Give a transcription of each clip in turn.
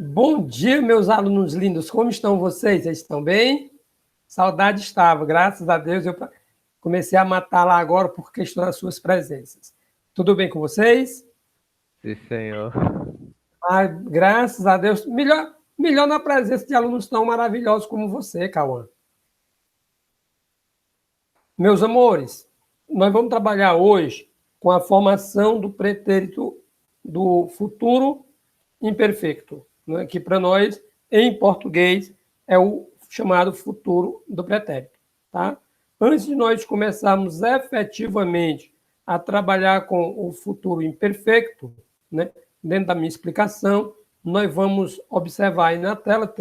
Bom dia, meus alunos lindos. Como estão vocês? Vocês estão bem? Saudade estava. Graças a Deus eu comecei a matar lá agora por questão das suas presenças. Tudo bem com vocês? Sim, senhor. Graças a Deus. Melhor na presença de alunos tão maravilhosos como você, Cauã. Meus amores, nós vamos trabalhar hoje com a formação do pretérito do futuro imperfeito, né, que para nós, em português, é o chamado futuro do pretérito. Tá? Antes de nós começarmos efetivamente a trabalhar com o futuro imperfeito, né, dentro da minha explicação, nós vamos observar aí na tela,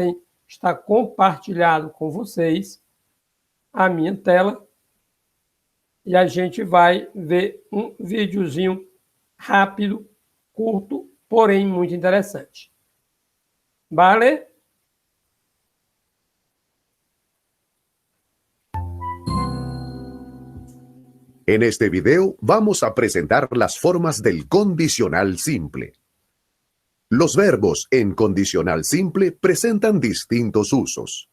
está compartilhado com vocês a minha tela, e a gente vai ver um videozinho rápido, curto, porém muito interessante. ¿Vale? En este video vamos a presentar las formas del condicional simple. Los verbos en condicional simple presentan distintos usos.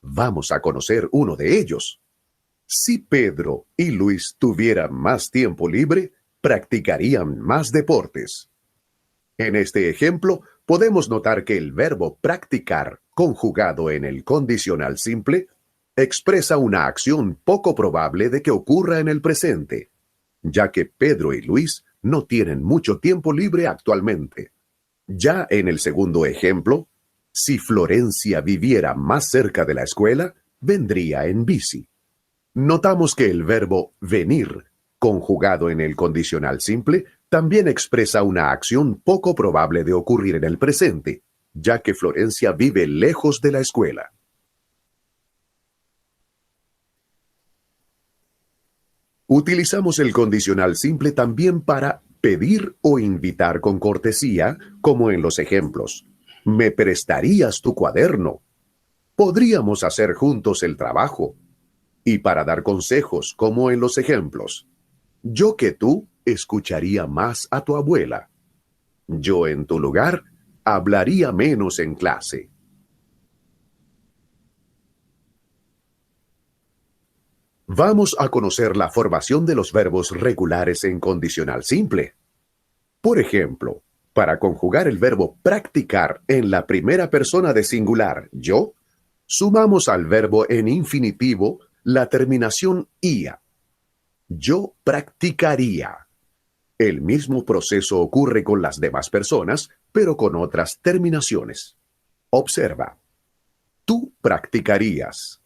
Vamos a conocer uno de ellos. Si Pedro y Luis tuvieran más tiempo libre, practicarían más deportes. En este ejemplo, podemos notar que el verbo practicar, conjugado en el condicional simple, expresa una acción poco probable de que ocurra en el presente, ya que Pedro y Luis no tienen mucho tiempo libre actualmente. Ya en el segundo ejemplo, si Florencia viviera más cerca de la escuela, vendría en bici. Notamos que el verbo venir, conjugado en el condicional simple, también expresa una acción poco probable de ocurrir en el presente, ya que Florencia vive lejos de la escuela. Utilizamos el condicional simple también para pedir o invitar con cortesía, como en los ejemplos. ¿Me prestarías tu cuaderno? ¿Podríamos hacer juntos el trabajo? Y para dar consejos, como en los ejemplos. Yo que tú escucharía más a tu abuela. Yo en tu lugar hablaría menos en clase. Vamos a conocer la formación de los verbos regulares en condicional simple. Por ejemplo, para conjugar el verbo practicar en la primera persona de singular, yo, sumamos al verbo en infinitivo la terminación ia. Yo practicaría. El mismo proceso ocurre con las demás personas, pero con otras terminaciones. Observa. Tú practicarías.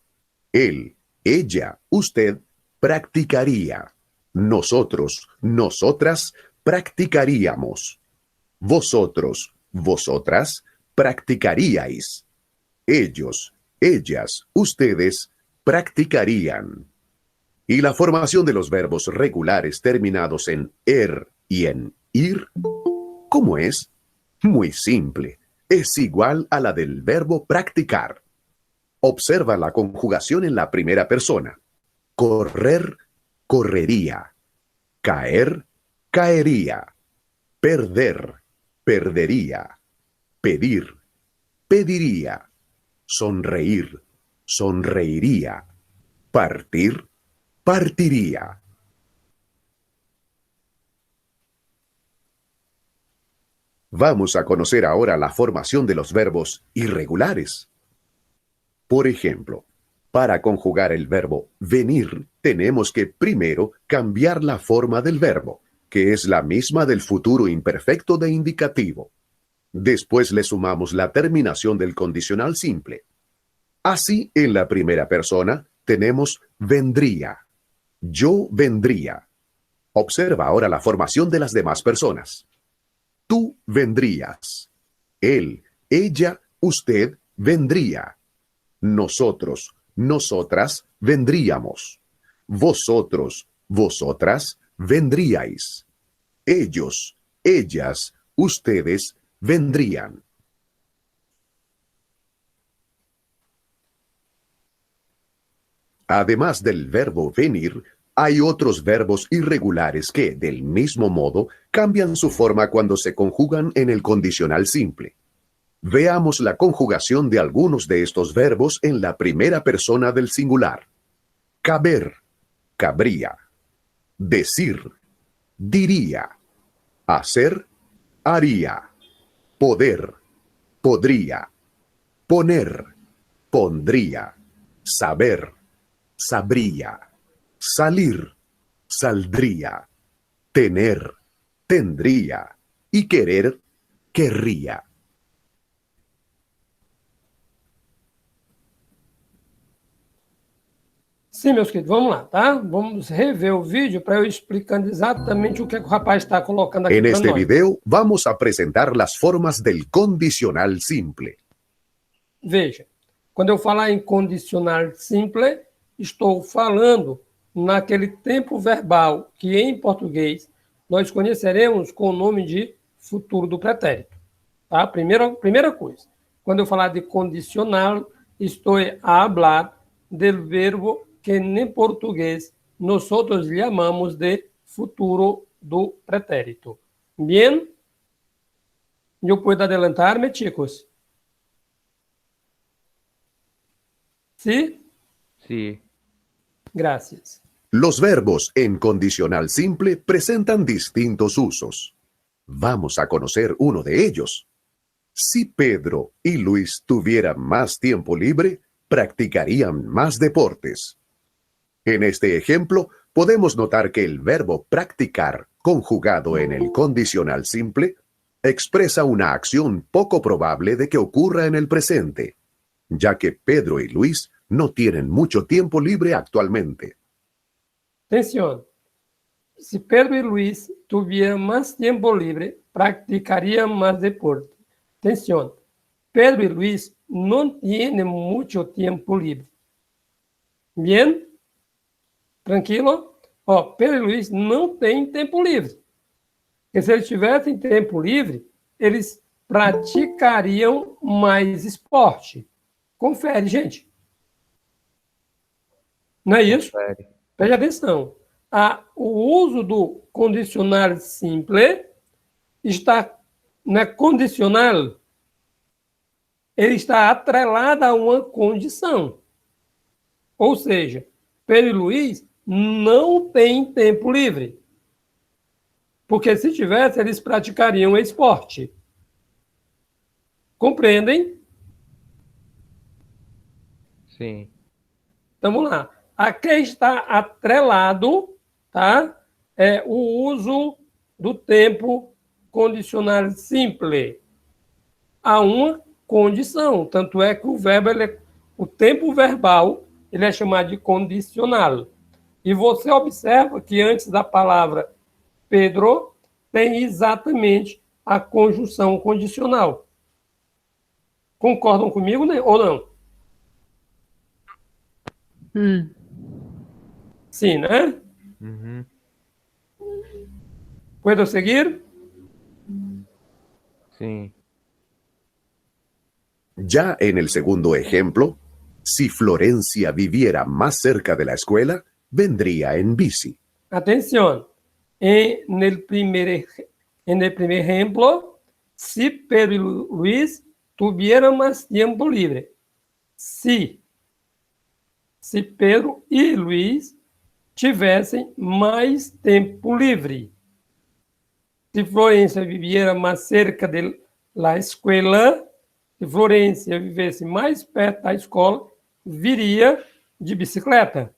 Él, ella, usted practicaría. Nosotros, nosotras practicaríamos. Vosotros, vosotras practicaríais. Ellos, ellas, ustedes practicarían. Y la formación de los verbos regulares terminados en er y en ir, ¿cómo es? Muy simple. Es igual a la del verbo practicar. Observa la conjugación en la primera persona. Correr, correría. Caer, caería. Perder, perdería. Pedir, pediría. Sonreír, sonreiría. Partir, partiría. Vamos a conocer ahora la formación de los verbos irregulares. Por ejemplo, para conjugar el verbo venir, tenemos que primero cambiar la forma del verbo, que es la misma del futuro imperfecto de indicativo. Después le sumamos la terminación del condicional simple. Así, en la primera persona, tenemos vendría. Yo vendría. Observa ahora la formación de las demás personas. Tú vendrías. Él, ella, usted vendría. Nosotros, nosotras vendríamos. Vosotros, vosotras vendríais. Ellos, ellas, ustedes vendrían. Además del verbo venir, hay otros verbos irregulares que, del mismo modo, cambian su forma cuando se conjugan en el condicional simple. Veamos la conjugación de algunos de estos verbos en la primera persona del singular. Caber, cabría. Decir, diría. Hacer, haría. Poder, podría. Poner, pondría. Saber, sabría. Salir, saldría. Tener, tendría. Y querer, querría. Sim, meus queridos, vamos lá, tá? Vamos rever o vídeo para eu explicando exatamente o que o rapaz está colocando aqui En para este nós. video vamos a presentar las formas del condicional simple. Veja, quando eu falar em condicional simples, estou falando naquele tempo verbal que em português nós conheceremos com o nome de futuro do pretérito. Tá? Primeira coisa, quando eu falar de condicional, estou a falar do verbo que em português nós chamamos de futuro do pretérito. Bien? Eu posso adelantar-me, chicos? ¿Sí? Sí. Gracias. Los verbos en condicional simple presentan distintos usos. Vamos a conocer uno de ellos. Si Pedro y Luis tuvieran más tiempo libre, practicarían más deportes. En este ejemplo, podemos notar que el verbo practicar, conjugado en el condicional simple, expresa una acción poco probable de que ocurra en el presente, ya que Pedro y Luis no tienen mucho tiempo libre actualmente. Atención. Si Pedro y Luis tuvieran más tiempo libre, practicarían más deporte. Atención. Pedro y Luis no tienen mucho tiempo libre. Bien? Tranquilo? Ó, Pedro e Luis não têm tempo livre. Porque se eles tivessem tempo livre, eles praticariam mais esporte. Confere, gente. Não é isso? Confere. Preste atenção. O uso do condicional simples está na condicional. Ele está atrelado a uma condição. Ou seja, Pedro e Luís não têm tempo livre. Porque se tivesse, eles praticariam esporte. Compreendem? Sim. Então, vamos lá. Aqui está atrelado, tá? É o uso do tempo condicional simples a uma condição. Tanto é que o verbo, o tempo verbal, ele é chamado de condicional. E você observa que antes da palavra Pedro tem exatamente a conjunção condicional. Concordam comigo, né? Ou não? Sim, né? Uhum. ¿Puedo seguir? Sim. Ya en el segundo ejemplo, si Florencia viviera más cerca de la escuela, vendría en bici. Atención. En el primer ejemplo, si Pedro y Luis tuvieran más tiempo libre. Si Pedro e Luis tivessem mais tempo livre. Se Florência viviera mais cerca da escola, se Florência vivesse mais perto da escola, viria de bicicleta.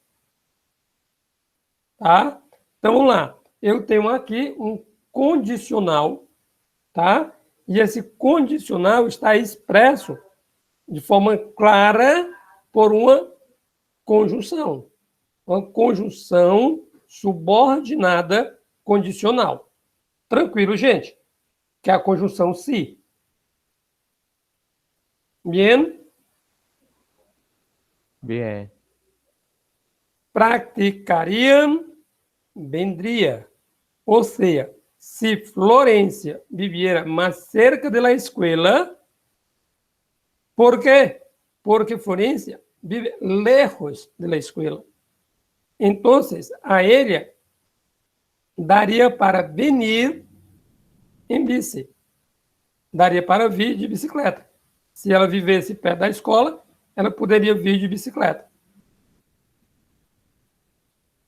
Tá? Então, vamos lá. Eu tenho aqui um condicional, tá? E esse condicional está expresso de forma clara por uma conjunção subordinada condicional. Tranquilo, gente? Que é a conjunção si. Bien? Bien. Practicariam, vendria. Ou seja, se Florência viviera mais cerca da escola, ¿por quê? Porque Florência vive lejos da escola. Então, a ella daria para venir em bici. Daria para vir de bicicleta. Se ela vivesse perto da escola, ela poderia vir de bicicleta.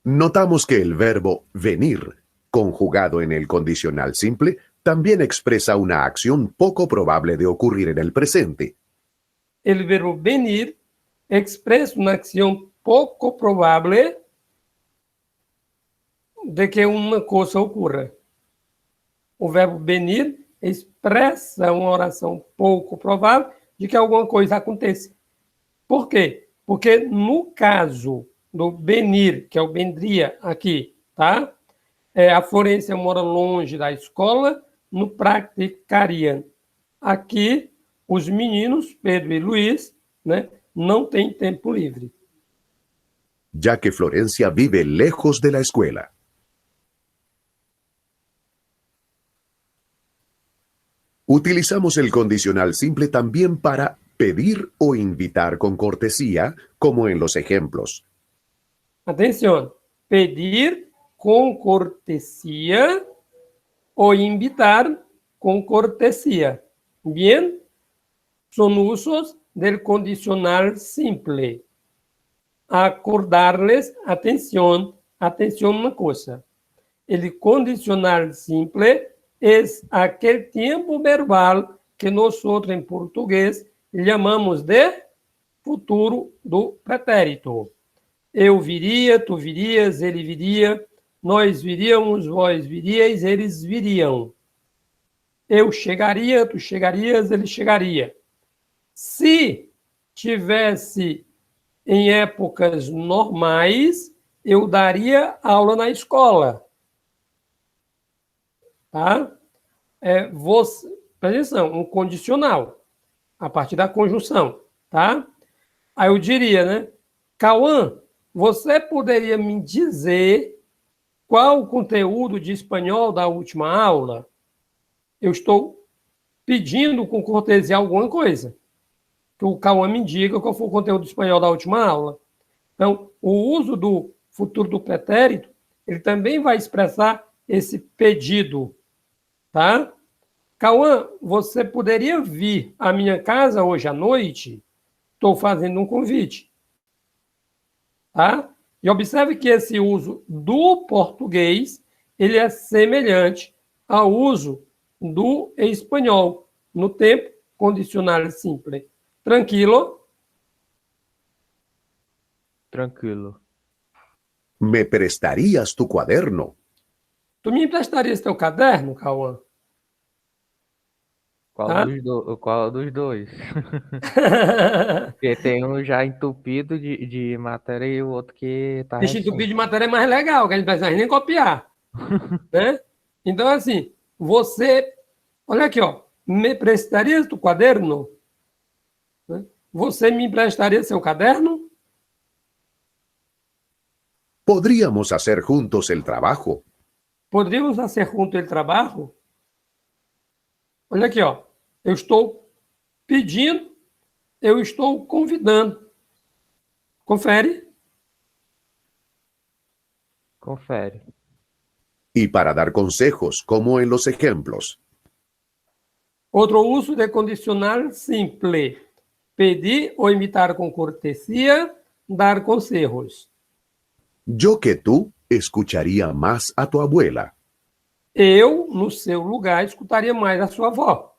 Notamos que el verbo venir, conjugado en el condicional simple, también expresa una acción poco probable de ocurrir en el presente. El verbo venir expresa uma ação pouco provável de que uma coisa ocorra. O verbo venir expressa uma oração pouco provável de que alguma coisa aconteça. Por quê? Porque no caso do venir, que é o vendria aqui, tá? A Florência mora longe da escola, no praticaria. Aqui, os meninos, Pedro e Luiz, né, não têm tempo livre. Ya que Florencia vive lejos de la escuela. Utilizamos el condicional simple también para pedir o invitar con cortesía, como en los ejemplos. Atenção, pedir com cortesia ou invitar com cortesia. Bien, son usos del condicional simple. Acordarles, atenção uma coisa. El condicional simple es aquele tempo verbal que nós em português chamamos de futuro do pretérito. Eu viria, tu virias, ele viria, nós viríamos, vós viríeis, eles viriam. Eu chegaria, tu chegarias, ele chegaria. Se tivesse em épocas normais, eu daria aula na escola. Tá? Você, presta atenção, um condicional, a partir da conjunção, tá? Aí eu diria, né? Cauã, você poderia me dizer qual o conteúdo de espanhol da última aula? Eu estou pedindo com cortesia alguma coisa. Que o Cauã me diga qual foi o conteúdo de espanhol da última aula. Então, o uso do futuro do pretérito, ele também vai expressar esse pedido, tá? Cauã, você poderia vir à minha casa hoje à noite? Estou fazendo um convite. Tá? E observe que esse uso do português, ele é semelhante ao uso do espanhol, no tempo condicional simples. Tranquilo? Tranquilo. ¿Me prestarías tu cuaderno? Tu me emprestarias teu caderno, Cauã? Qual dos dois? Porque tem um já entupido de matéria e o outro que tá Deixa recente. entupido de matéria é mais legal, que a gente não precisa nem copiar. Né? Então, assim, você... Olha aqui, ó. Me prestarias tu caderno? Né? Você me emprestaria seu caderno? ¿Podríamos hacer juntos el trabajo? Podríamos fazer junto o trabalho? Olha aqui, ó. Eu estou pedindo, eu estou convidando. Confere. Confere. Y para dar consejos, como en los ejemplos. Outro uso de condicional simple. Pedir ou imitar com cortesia, dar conselhos. Yo que tú escucharía más a tu abuela. Eu, no seu lugar, escutaria mais a sua avó.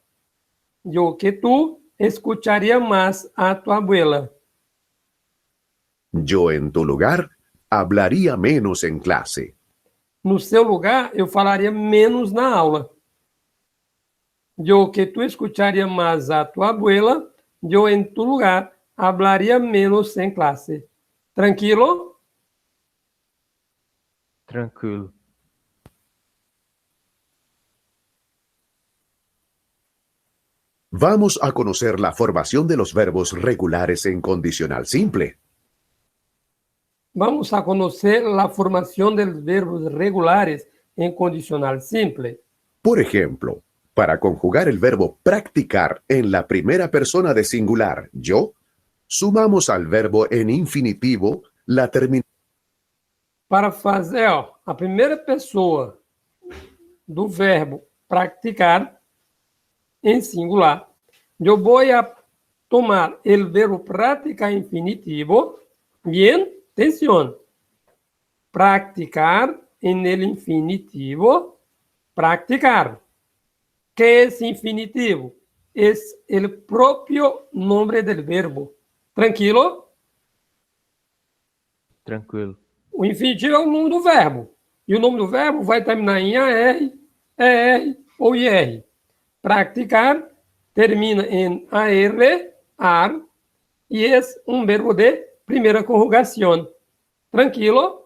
Eu que tu escutaria mais a tua abuela. Yo en tu lugar hablaría menos en clase. No seu lugar, eu falaria menos na aula. Eu que tu escutaria mais a tua abuela, eu em tu lugar hablaria menos em classe. Tranquilo? Tranquilo. Vamos a conocer la formación de los verbos regulares en condicional simple. Vamos a conhecer a formação dos verbos regulares em condicional simple. Por ejemplo, para conjugar el verbo practicar en la primera persona de singular, yo, sumamos al verbo en infinitivo la terminación. Para fazer a primeira pessoa do verbo praticar em singular, eu vou tomar el verbo practicar infinitivo, bien, atención, practicar en el infinitivo, practicar. ¿Qué es infinitivo? Es el propio nombre del verbo. Tranquilo? Tranquilo. O infinitivo é o nome do verbo. E o nome do verbo vai terminar em AR, ER ou IR. Practicar termina em AR, AR, y es un verbo de primera conjugación. Tranquilo.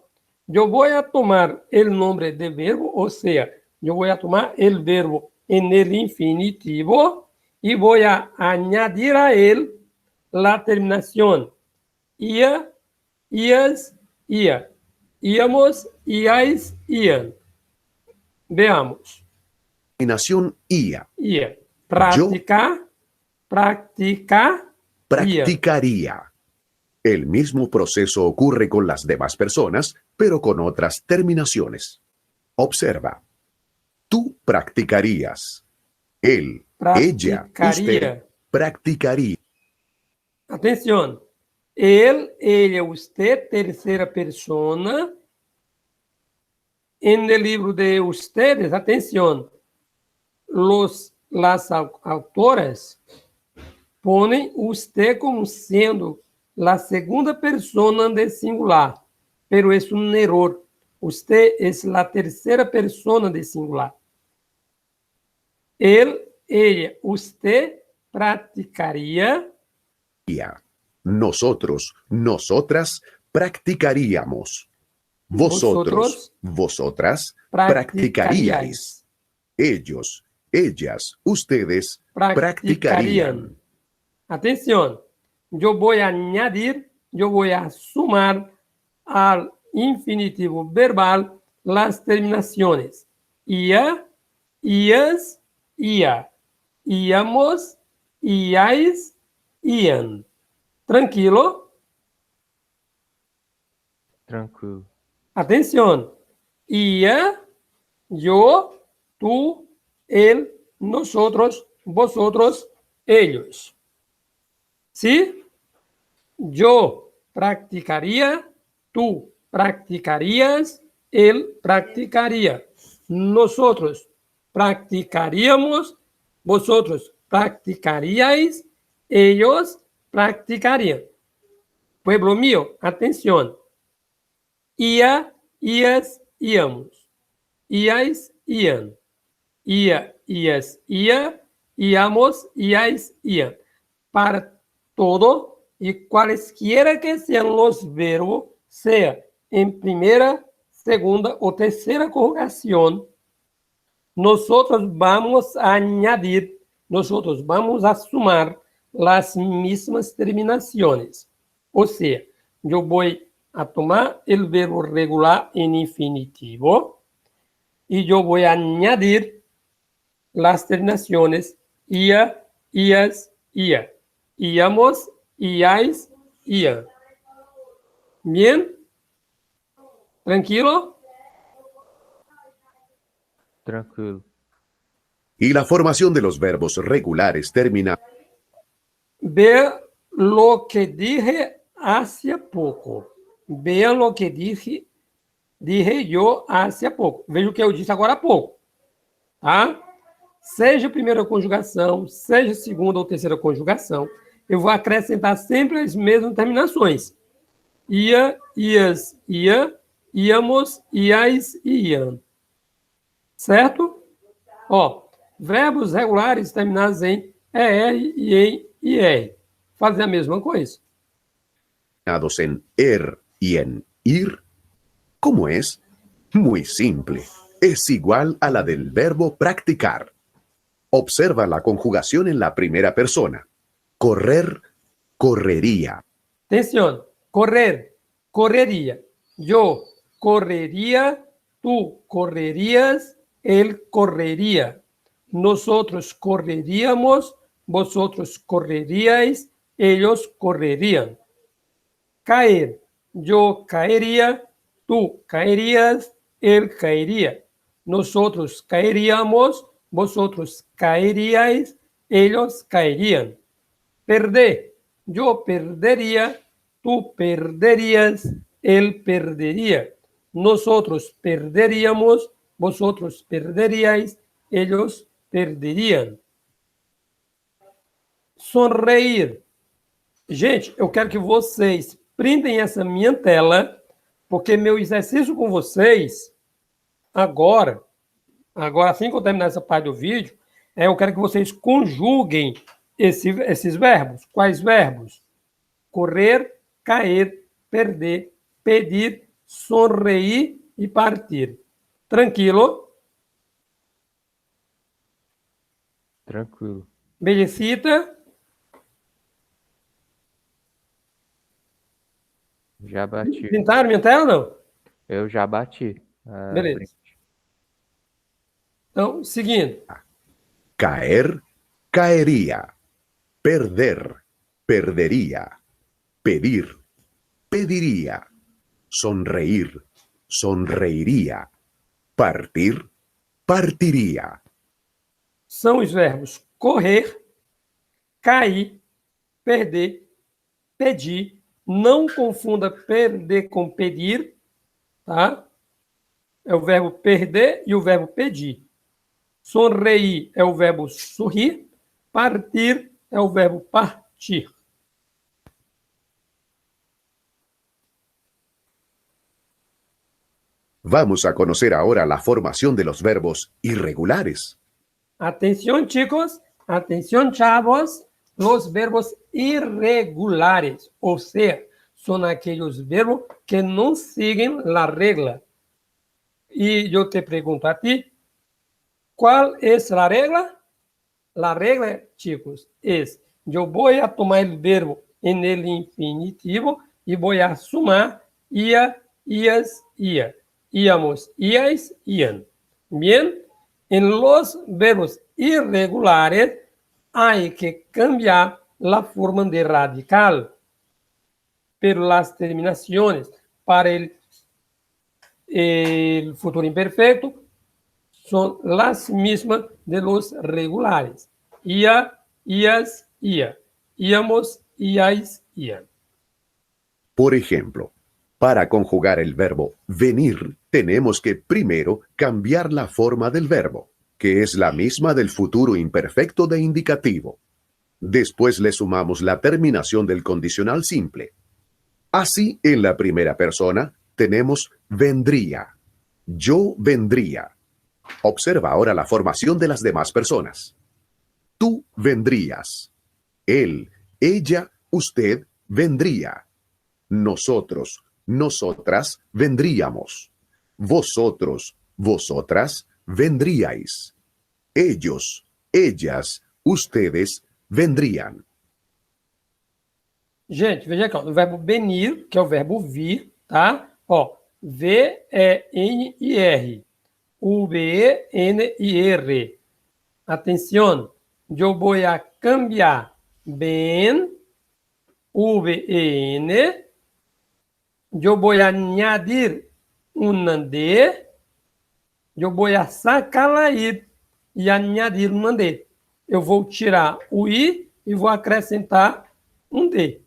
Yo voy a tomar el nombre del verbo, o sea, yo voy a tomar el verbo en el infinitivo y voy a añadir a él la terminación ia, ias, ia. Íamos, iais, ian. Veamos. Terminación IA. Ia. Practicar, practicar, Practicaría. El mismo proceso ocurre con las demás personas, pero con otras terminaciones. Observa. Tú practicarías. Él, ella, usted practicaría. Atención. Él, ella, usted, tercera persona. En el libro de ustedes, atención, las autoras ponen usted como siendo la segunda persona de singular, pero es un error. Usted es la tercera persona de singular. Él, ella, usted practicaría. Nosotros, nosotras practicaríamos. Vosotros, vosotras practicaríais. Ellos, ellas, ustedes practicarían. Atención, yo voy a añadir, yo voy a sumar al infinitivo verbal las terminaciones. Ia, ias, ia. Íamos, iais, ian. Tranquilo? Tranquilo. Atención. Ia, yo, tú, él, nosotros, vosotros, ellos. ¿Sí? Yo practicaría, tú practicarías, él practicaría. Nosotros practicaríamos, vosotros practicaríais, ellos practicarían. Pueblo mío, atención. Ia, ias, íamos. Iais, ian. Ia, ias, ia. Íamos, iais, ian. Para todo y cualesquiera que sean los verbos, sea en primera, segunda o tercera conjugación, nosotros vamos a añadir, nosotros vamos a sumar las mismas terminaciones. O sea, yo voy a tomar el verbo regular en infinitivo y yo voy a añadir las terminaciones ia, ias, ia. Íamos, iais, ian. ¿Bien? ¿Tranquilo? Tranquilo. Y la formación de los verbos regulares termina. Ve lo que dije hace poco. Vean lo que dije yo hace pouco. Veja o que eu disse agora há pouco. Tá? Seja a primeira conjugação, seja a segunda ou terceira conjugação, eu vou acrescentar sempre as mesmas terminações. Ia, ias, ia, íamos, iais e iam. Certo? Ó, verbos regulares terminados em ER e em IR. Fazer a mesma coisa. En y en ir. ¿Cómo es? Muy simple. Es igual a la del verbo practicar. Observa la conjugación en la primera persona. Correr, correría. Atención. Correr, correría. Yo correría, tú correrías, él correría. Nosotros correríamos, vosotros correríais, ellos correrían. Caer. Yo caería, tú caerías, él caería. Nosotros caeríamos, vosotros caeríais, ellos caerían. perder. Yo perdería, tú perderías, él perdería. Nosotros perderíamos, vosotros perderíais, ellos perderían. Sonreír. Gente, eu quero que vocês printem essa minha tela, porque meu exercício com vocês, agora assim que eu terminar essa parte do vídeo, eu quero que vocês conjuguem esses verbos. Quais verbos? Correr, cair, perder, pedir, sonreír e partir. Tranquilo? Tranquilo. Belecita? Já bati. Pintaram minha tela, não? Eu já bati. Beleza. Então, seguindo. Caer, caería. Perder, perdería. Pedir, pediría. Sonreír, sonreiría. Partir, partiría. São os verbos correr, cair, perder, pedir. Não confunda perder com pedir, tá? É o verbo perder e o verbo pedir. Sonreír é o verbo sorrir. Partir é o verbo partir. Vamos a conocer ahora la formación de los verbos irregulares. Atención, chicos. Atención, chavos. Los verbos irregulares, o sea, son aquellos verbos que no siguen la regla. Y yo te pregunto a ti, ¿cuál es la regla? La regla, chicos, es yo voy a tomar el verbo en el infinitivo y voy a sumar ia, ias, ia. Íamos, iais, ian. Bien, en los verbos irregulares hay que cambiar la forma de radical, pero las terminaciones para el futuro imperfecto son las mismas de los regulares. Ia, ias, ia. Íamos, iais, ian. Por ejemplo, para conjugar el verbo venir, tenemos que primero cambiar la forma del verbo, que es la misma del futuro imperfecto de indicativo. Después le sumamos la terminación del condicional simple. Así, en la primera persona, tenemos vendría. Yo vendría. Observa ahora la formación de las demás personas. Tú vendrías. Él, ella, usted vendría. Nosotros, nosotras vendríamos. Vosotros, vosotras vendríais. Ellos, ellas, ustedes vendrían. Gente, veja aqui, ó, o verbo venir, que é o verbo vir, tá? Ó, V-E-N-I-R. U-B-E-N-I-R. Atenção, eu vou a cambiar ben, V-E-N. Eu vou añadir una D. Eu vou a sacalar e añadir uma D. Eu vou tirar o I e vou acrescentar um D.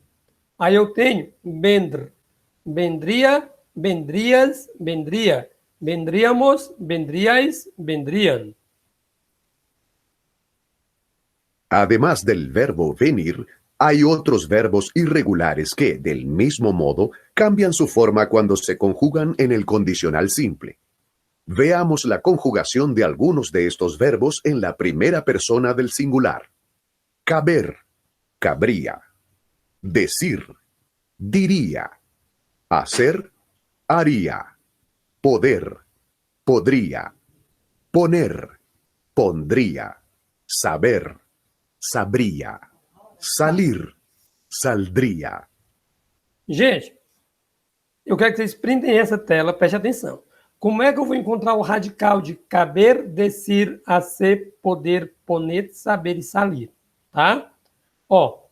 Aí eu tenho vendr, vendria, vendrias, vendria, vendríamos, vendríais, vendrían. Además del verbo venir, hay otros verbos irregulares que, del mismo modo, cambian su forma cuando se conjugan en el condicional simple. Veamos la conjugación de algunos de estos verbos en la primera persona del singular. Caber, cabría. Decir, diría. Hacer, haría. Poder, podría. Poner, pondría. Saber, sabría. Salir, saldría. Gente, eu quero que vocês printem essa tela, preste atenção. Como é que eu vou encontrar o radical de caber, decir, hacer, poder, poner, saber e salir? Tá? Ó,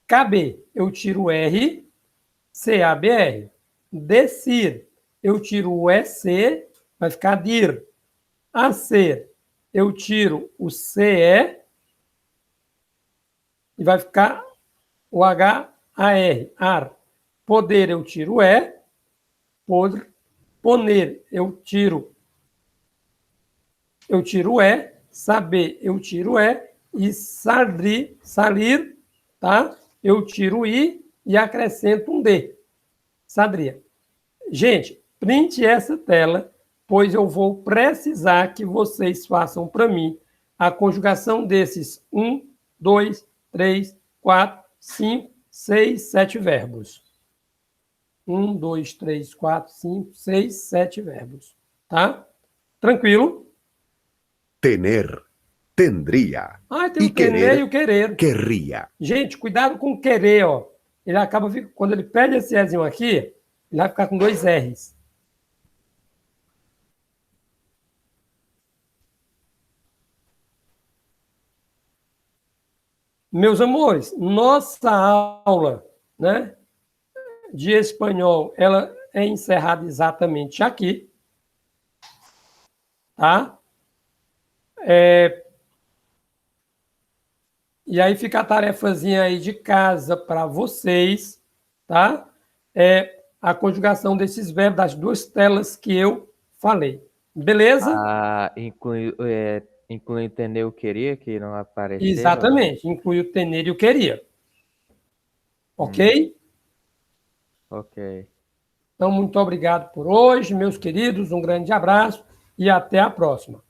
caber, eu tiro o R, C-A-B-R. Decir, eu tiro o E-C, vai ficar dir. Hacer, eu tiro o C-E e vai ficar o H-A-R, ar. Poder eu tiro é, poner eu tiro é, saber eu tiro é, e salir, tá? Eu tiro i e acrescento um d. Sadria. Gente, print essa tela, pois eu vou precisar que vocês façam para mim a conjugação desses 1, 2, 3, 4, 5, 6, 7 verbos. 1, 2, 3, 4, 5, 6, 7 verbos. Tá? Tranquilo? Tener, tendría. Ah, tem o tener e o querer. Querría. Gente, cuidado com o querer, ó. Ele acaba, quando ele perde esse Ezinho aqui, ele vai ficar com 2 R's. Meus amores, nossa aula, né, de espanhol, ela é encerrada exatamente aqui, tá? E aí fica a tarefazinha aí de casa para vocês, tá? A conjugação desses verbos das 2 telas que eu falei. Beleza? Inclui entender o queria, que não apareceu. Exatamente, inclui o tener e o queria. Ok? Ok. Então, muito obrigado por hoje, meus queridos, um grande abraço e até a próxima.